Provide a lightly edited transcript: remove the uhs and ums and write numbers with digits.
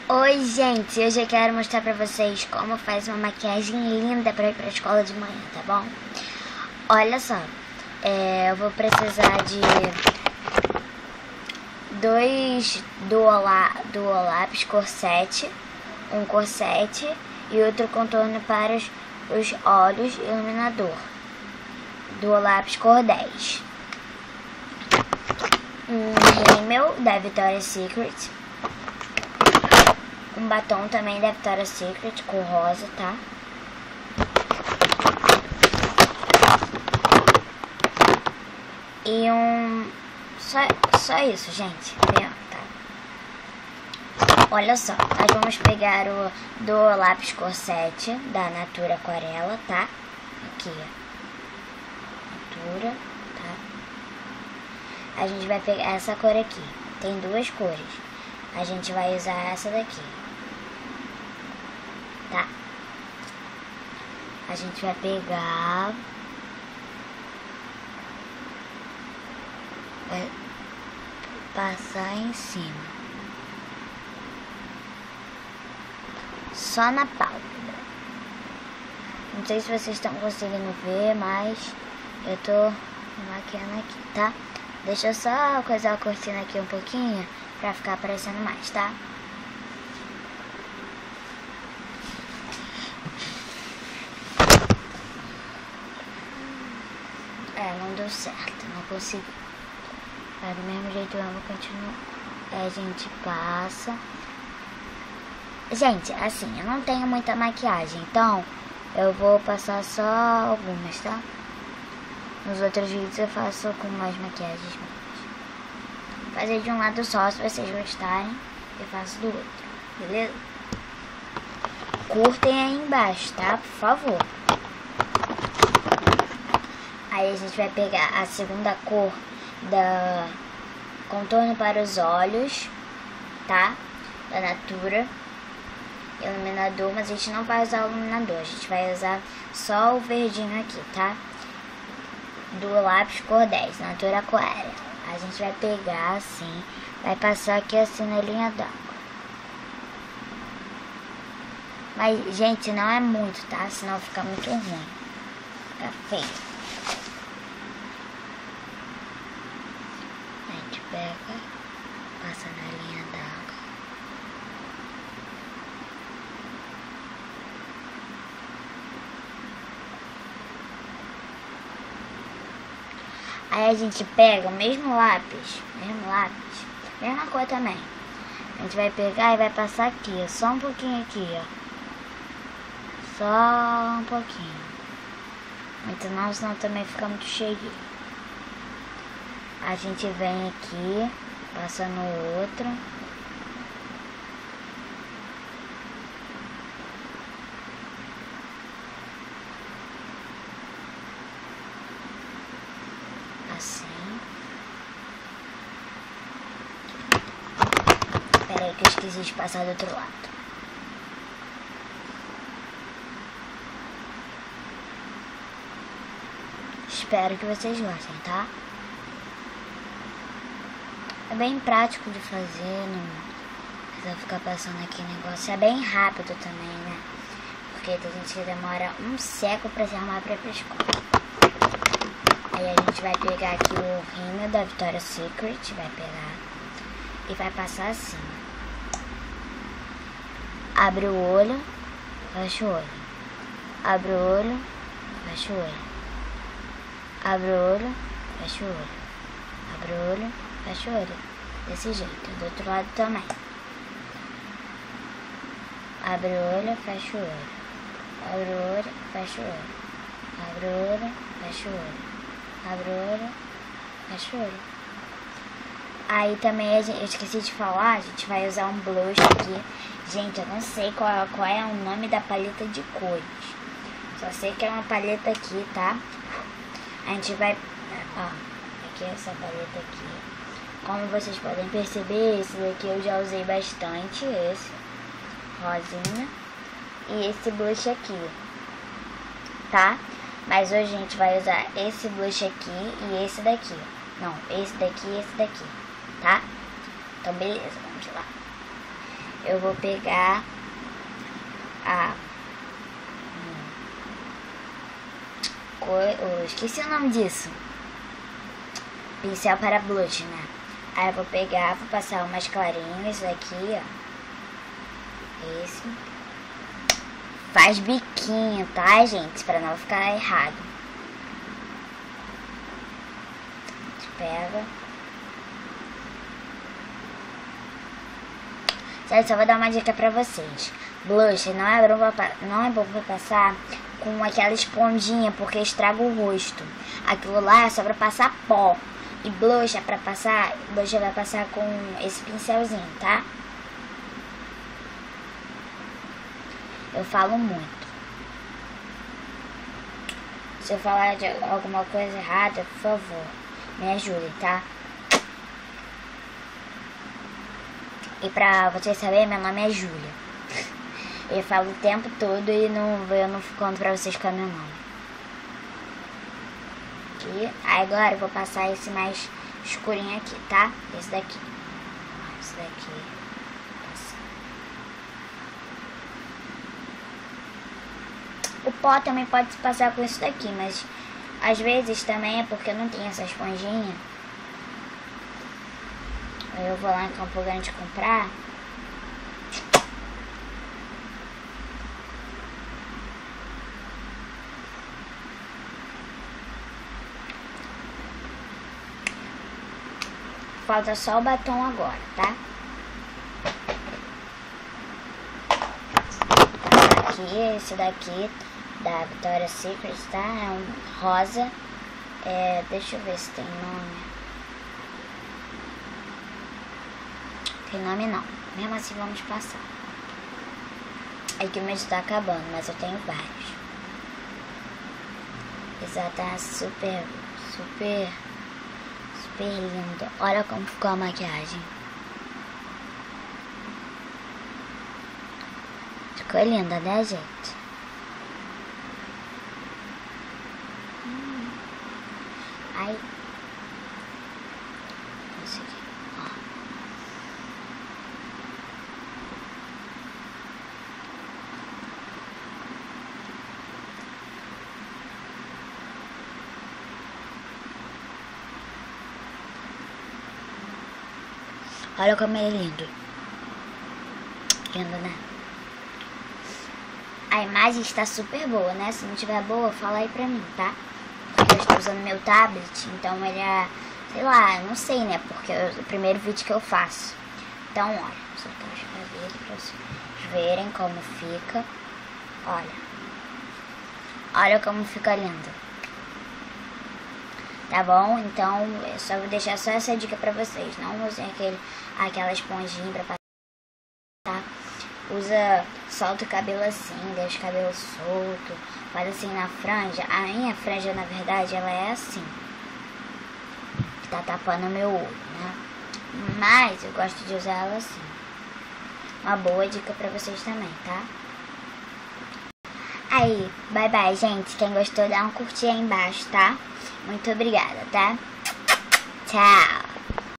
Oi, gente, hoje eu quero mostrar pra vocês como faz uma maquiagem linda pra ir pra escola de manhã, tá bom? Olha só, eu vou precisar de dois Duo Lápis cor 7, um cor 7 e outro contorno para os olhos iluminador, Duo Lápis cor 10, um rímel da Victoria's Secret, um batom também da Victoria's Secret, cor rosa, tá? E só isso, gente. Bem, tá? Olha só, nós vamos pegar o do lápis cor 7 da Natura Aquarela, tá? Aqui, ó. Natura, tá? A gente vai pegar essa cor aqui. Tem duas cores. A gente vai usar essa daqui. Tá? A gente vai pegar, vai passar em cima, só na pálpebra. Não sei se vocês estão conseguindo ver, mas eu tô maquiando aqui, tá? Deixa eu só coisar a cortina aqui um pouquinho pra ficar aparecendo mais, tá? Não deu certo, não consegui. Mas do mesmo jeito eu vou continuar. A gente passa. Gente, assim, eu não tenho muita maquiagem, então eu vou passar só algumas, tá? Nos outros vídeos eu faço com mais maquiagens minhas. Vou fazer de um lado só, se vocês gostarem, eu faço do outro, beleza? Curtem aí embaixo, tá? Por favor. Aí a gente vai pegar a segunda cor da contorno para os olhos, tá? Da Natura iluminador, mas a gente não vai usar o iluminador, a gente vai usar só o verdinho aqui, tá? Do lápis cor 10, Natura Aquarela. A gente vai pegar assim, vai passar aqui assim na linha d'água. Mas, gente, não é muito, tá? Senão fica muito ruim. Fica feio. Pega, passa na linha d'água. Aí a gente pega o mesma cor também. A gente vai pegar e vai passar aqui, ó, só um pouquinho aqui, ó. Só um pouquinho. Muito não, senão também fica muito cheio. A gente vem aqui, passa no outro. Assim. Espera aí que eu esqueci de passar do outro lado. Espero que vocês gostem, tá? É bem prático de fazer, não precisa ficar passando aqui o negócio. É bem rápido também, né? Porque tem gente que demora um século pra se arrumar pra ir pra escola. Aí a gente vai pegar aqui o rímel da Victoria's Secret, vai pegar e vai passar assim. Abre o olho, fecha o olho. Abre o olho, fecha o olho. Abre o olho, fecha o olho. Abre o olho, fecha o olho. Desse jeito. Do outro lado também. Abre o olho, fecha o olho. Abre o olho, fecha o olho. Abre o olho, fecha o olho. Abre o olho, fecha o olho. Aí também, eu esqueci de falar, a gente vai usar um blush aqui. Gente, eu não sei qual é o nome da paleta de cores. Só sei que é uma paleta aqui, tá? A gente vai... Ó, aqui é essa paleta aqui. Como vocês podem perceber, esse daqui eu já usei bastante, esse rosinha. E esse blush aqui, tá? Mas hoje a gente vai usar esse blush aqui e esse daqui. Não, esse daqui e esse daqui, tá? Então beleza, vamos lá. eu vou pegar eu esqueci o nome disso. Pincel para blush, né? Aí eu vou pegar, vou passar umas clarinhas aqui, ó. Esse. Faz biquinho, tá, gente? Pra não ficar errado. A gente pega. Certo, só vou dar uma dica pra vocês. Blush não é bom pra passar com aquela esponjinha, porque estraga o rosto. Aquilo lá é só pra passar pó. E blush é pra passar, blush vai passar com esse pincelzinho, tá? Eu falo muito. Se eu falar de alguma coisa errada, por favor, me ajude, tá? E pra vocês saberem, meu nome é Júlia. Eu falo o tempo todo e eu não conto pra vocês qual é meu nome. Aqui. Aí agora eu vou passar esse mais escurinho aqui, tá? Esse daqui. Esse daqui. O pó também pode se passar com isso daqui, mas às vezes também é porque não tem essa esponjinha. Eu vou lá em Campo Grande comprar. Falta só o batom agora, tá? Aqui, esse daqui da Victoria's Secret, tá? É um rosa. Deixa eu ver se tem nome. Tem nome não. Mesmo assim vamos passar. É que o meu está acabando, mas eu tenho vários. Essa tá super lindo. Olha como ficou a maquiagem. Ficou linda, né, gente? Ai. Isso aqui, ó. Olha como é lindo. Lindo, né? A imagem está super boa, né? Se não tiver boa, fala aí pra mim, tá? Porque eu estou usando meu tablet, então ele é... Sei lá, não sei, né? Porque é o primeiro vídeo que eu faço. Então, olha. Só quero escrever ele pra vocês verem como fica. Olha. Olha como fica lindo. Tá bom? Então, eu só vou deixar só essa dica pra vocês. Não usem aquela esponjinha pra passar, tá? Solta o cabelo assim, deixa o cabelo solto. Faz assim na franja. A minha franja, na verdade, ela é assim. Que tá tapando o meu olho, né? Mas eu gosto de usar ela assim. Uma boa dica pra vocês também, tá? Aí, bye bye, gente. Quem gostou, dá um curtir aí embaixo, tá? Muito obrigada, tá? Tchau!